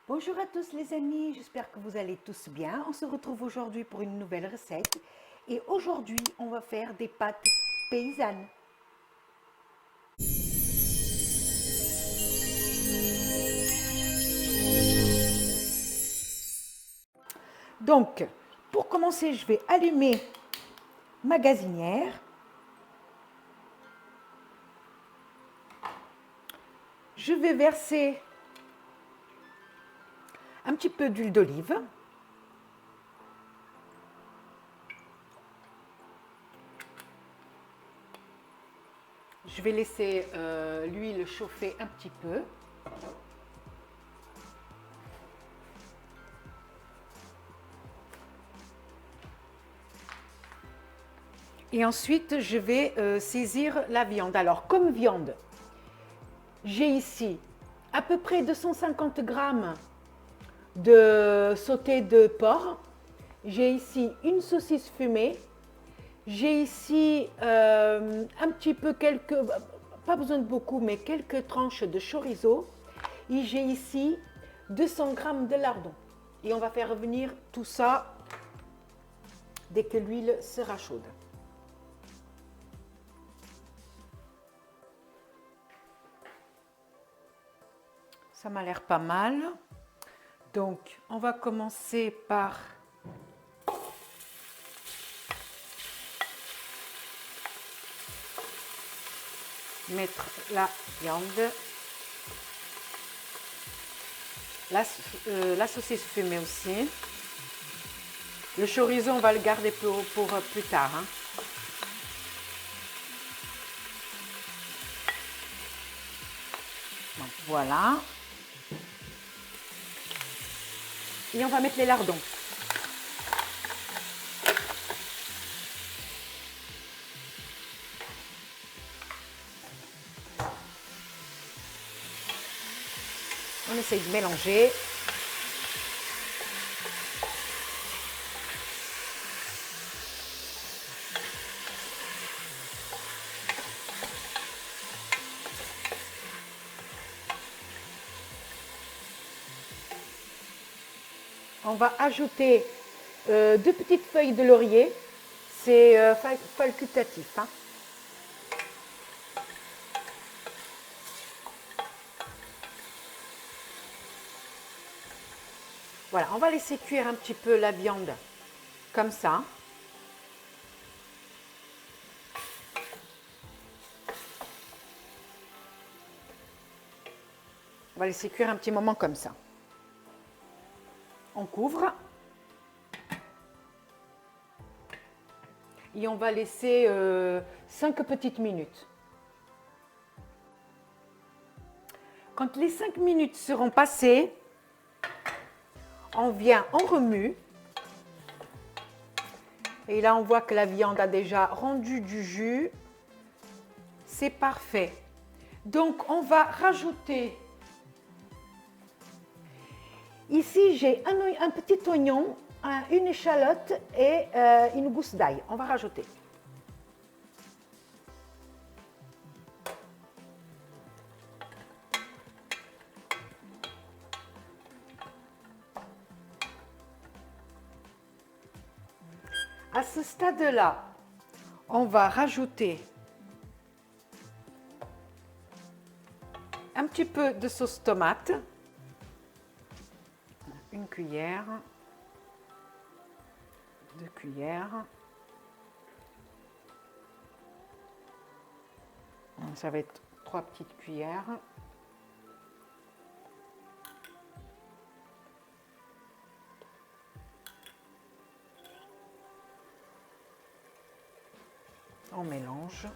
Bonjour à tous les amis, j'espère que vous allez tous bien. On se retrouve aujourd'hui pour une nouvelle recette et aujourd'hui on va faire des pâtes paysannes. Donc pour commencer je vais allumer ma gazinière. Je vais verser un petit peu d'huile d'olive. Je vais laisser l'huile chauffer un petit peu. Et ensuite, je vais saisir la viande. Alors, comme viande, j'ai ici à peu près 250 grammes de sauté de porc. J'ai ici une saucisse fumée. J'ai ici un petit peu pas besoin de beaucoup, mais quelques tranches de chorizo. Et j'ai ici 200 grammes de lardon. Et on va faire revenir tout ça dès que l'huile sera chaude. Ça m'a l'air pas mal. Donc, on va commencer par mettre la viande, la saucisse fumée aussi. Le chorizo, on va le garder pour plus tard. Hein. Donc, voilà. Et on va mettre les lardons. On essaye de mélanger. On va ajouter 2 petites feuilles de laurier. C'est facultatif. Hein. Voilà, on va laisser cuire un petit peu la viande comme ça. On va laisser cuire un petit moment comme ça. On couvre. Et on va laisser 5 petites minutes. Quand les 5 minutes seront passées, on vient, on remue. Et là, on voit que la viande a déjà rendu du jus. C'est parfait. Donc, on va rajouter. Ici, j'ai un petit oignon, une échalote et une gousse d'ail. On va rajouter. À ce stade-là, on va rajouter un petit peu de sauce tomate, une cuillère, 2 cuillères. Ça va être 3 petites cuillères. On mélange.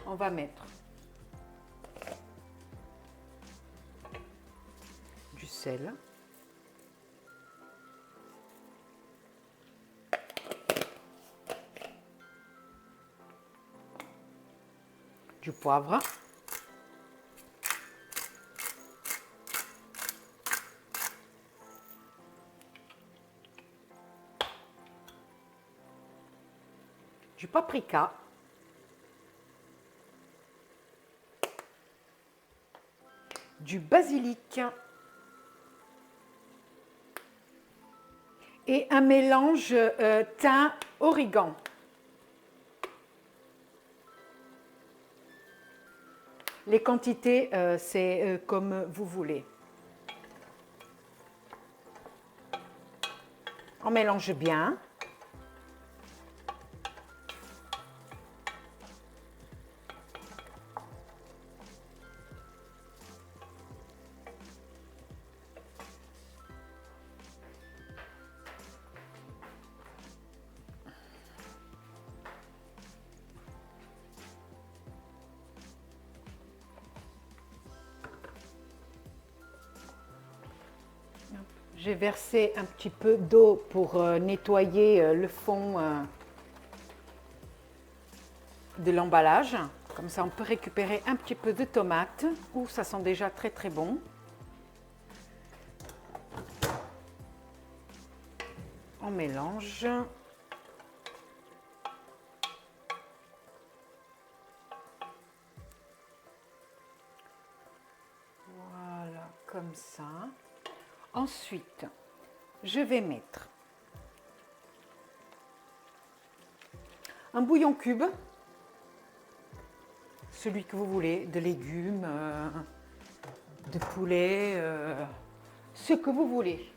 On va mettre du sel. Du poivre. du paprika, du basilic et un mélange thym origan. Les quantités, c'est comme vous voulez. On mélange bien. J'ai versé un petit peu d'eau pour nettoyer le fond de l'emballage. Comme ça, on peut récupérer un petit peu de tomates. Ouh, ça sent déjà très très bon. On mélange. Voilà, comme ça. Ensuite, je vais mettre un bouillon cube, celui que vous voulez, de légumes, de poulet, ce que vous voulez.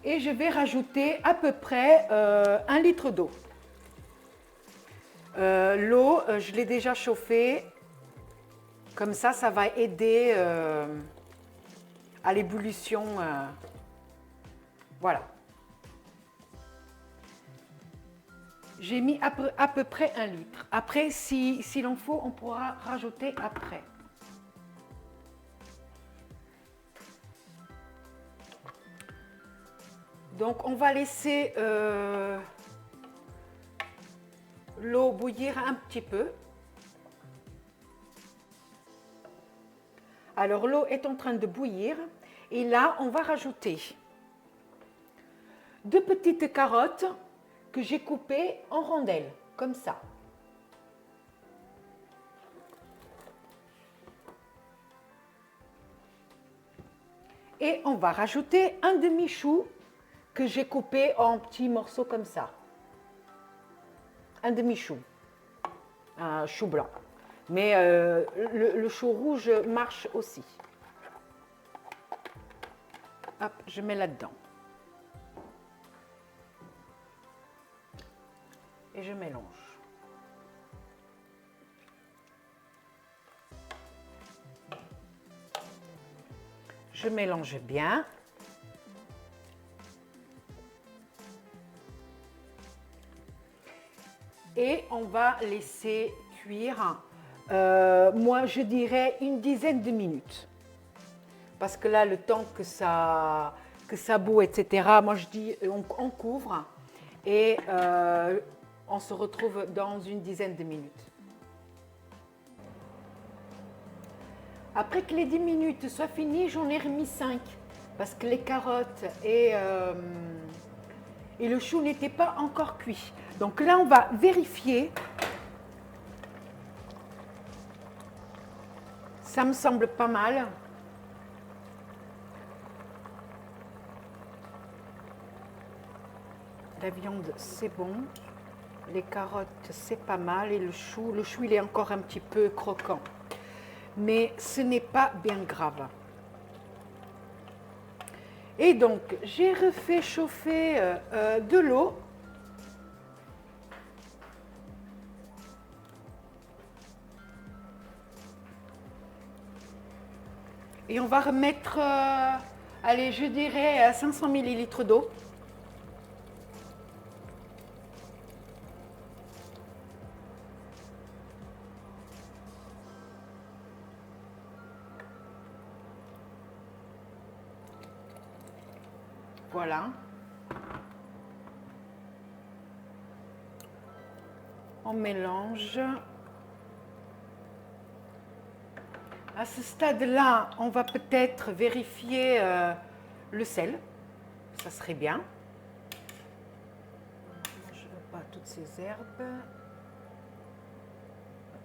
Et je vais rajouter à peu près 1 litre d'eau. L'eau, je l'ai déjà chauffée, comme ça va aider à l'ébullition. Voilà. J'ai mis à peu près 1 litre. Après, si l'on faut, on pourra rajouter après. Donc, on va laisser l'eau bouillir un petit peu. Alors, l'eau est en train de bouillir. Et là, on va rajouter 2 petites carottes que j'ai coupées en rondelles, comme ça. Et on va rajouter un demi-chou que j'ai coupé en petits morceaux comme ça. Un demi-chou, un chou blanc. Mais le chou rouge marche aussi. Hop, je mets là-dedans. Et je mélange. Je mélange bien. Et on va laisser cuire, moi je dirais une dizaine de minutes. Parce que là, le temps que ça bout, etc., moi je dis on couvre et on se retrouve dans une dizaine de minutes. Après que les 10 minutes soient finies, j'en ai remis 5 parce que les carottes et le chou n'étaient pas encore cuits. Donc là, on va vérifier. Ça me semble pas mal. La viande, c'est bon. Les carottes, c'est pas mal. Et le chou, il est encore un petit peu croquant. Mais ce n'est pas bien grave. Et donc, j'ai refait chauffer de l'eau. Et on va remettre, allez, je dirais 500 ml d'eau. Voilà. On mélange. À ce stade-là, on va peut-être vérifier le sel. Ça serait bien. Je ne veux pas toutes ces herbes.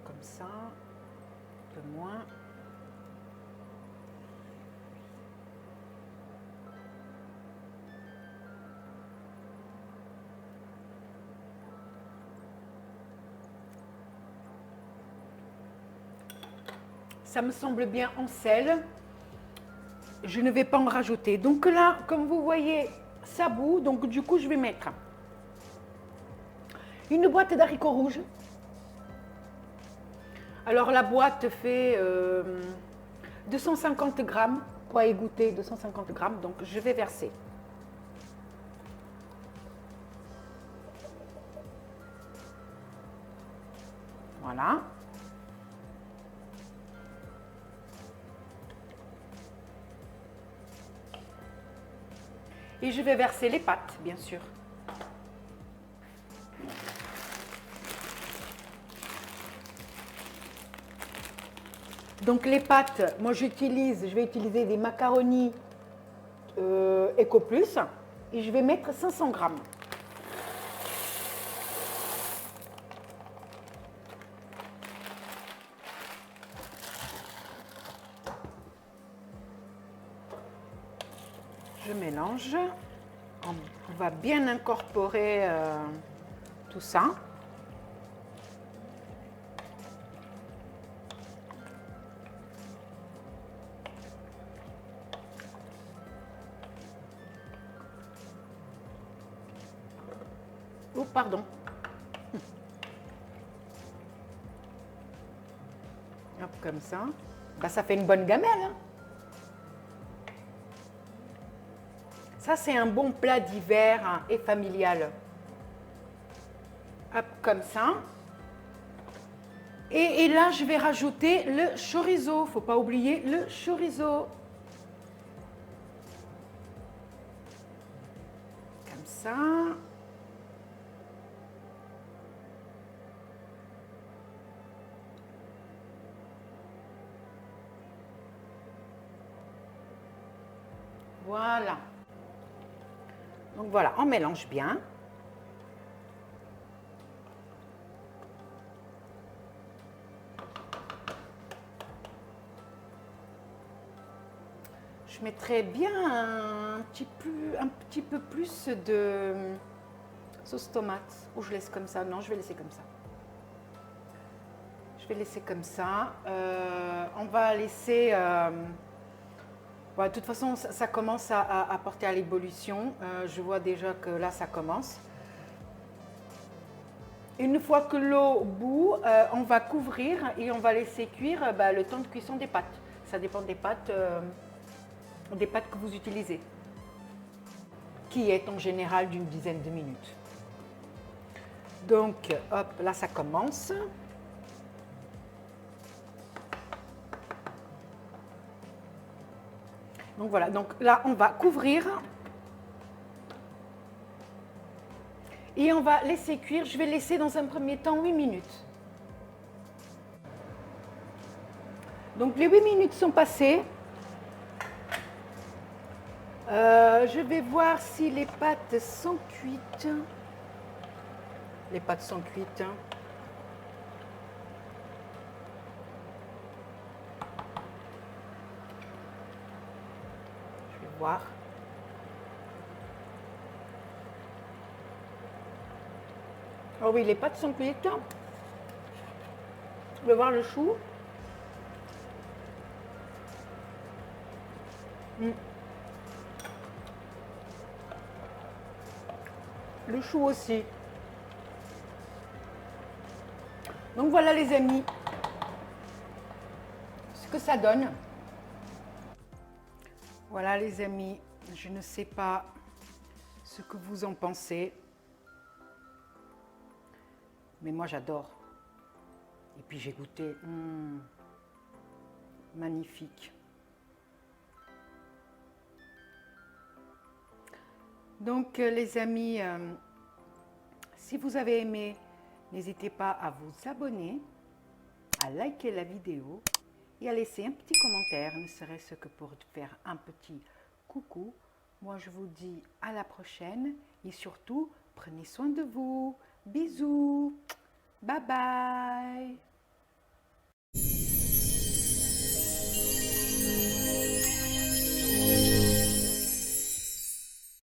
Comme ça, un peu moins. Ça me semble bien en sel. Je ne vais pas en rajouter. Donc là, comme vous voyez, ça bout. Donc du coup, je vais mettre une boîte d'haricots rouges. Alors la boîte fait 250 grammes, pour égoutter 250 grammes. Donc je vais verser. Voilà. Et je vais verser les pâtes, bien sûr. Donc les pâtes, moi je vais utiliser des macaronis Eco Plus et je vais mettre 500 grammes. Je mélange. On va bien incorporer tout ça. Oh, pardon. Hop, comme ça. Bah, ça fait une bonne gamelle. Hein. Ça, c'est un bon plat d'hiver hein, et familial. Hop, comme ça. Et là, je vais rajouter le chorizo. Faut pas oublier le chorizo. Comme ça. Voilà. Donc voilà, on mélange bien. Je mettrai bien un petit peu plus de sauce tomate. Ou je laisse comme ça. Non, je vais laisser comme ça. Je vais laisser comme ça. On va laisser... de toute façon, ça commence à porter à l'ébullition. Je vois déjà que là, ça commence. Une fois que l'eau bout, on va couvrir et on va laisser cuire le temps de cuisson des pâtes. Ça dépend des pâtes que vous utilisez, qui est en général d'une dizaine de minutes. Donc, hop, là, ça commence. Donc voilà, donc là, on va couvrir. Et on va laisser cuire. Je vais laisser dans un premier temps 8 minutes. Donc les 8 minutes sont passées. Je vais voir si les pâtes sont cuites. Les pâtes sont cuites. Je vais voir. Oh oui, les pâtes sont cuites. Je vais voir le chou. Le chou aussi. Donc voilà les amis, ce que ça donne. Voilà les amis, je ne sais pas ce que vous en pensez, mais moi j'adore. Et puis j'ai goûté, magnifique. Donc les amis, si vous avez aimé, n'hésitez pas à vous abonner, à liker la vidéo et à laisser un petit commentaire, ne serait-ce que pour faire un petit coucou. Moi, je vous dis à la prochaine et surtout, prenez soin de vous. Bisous. Bye bye.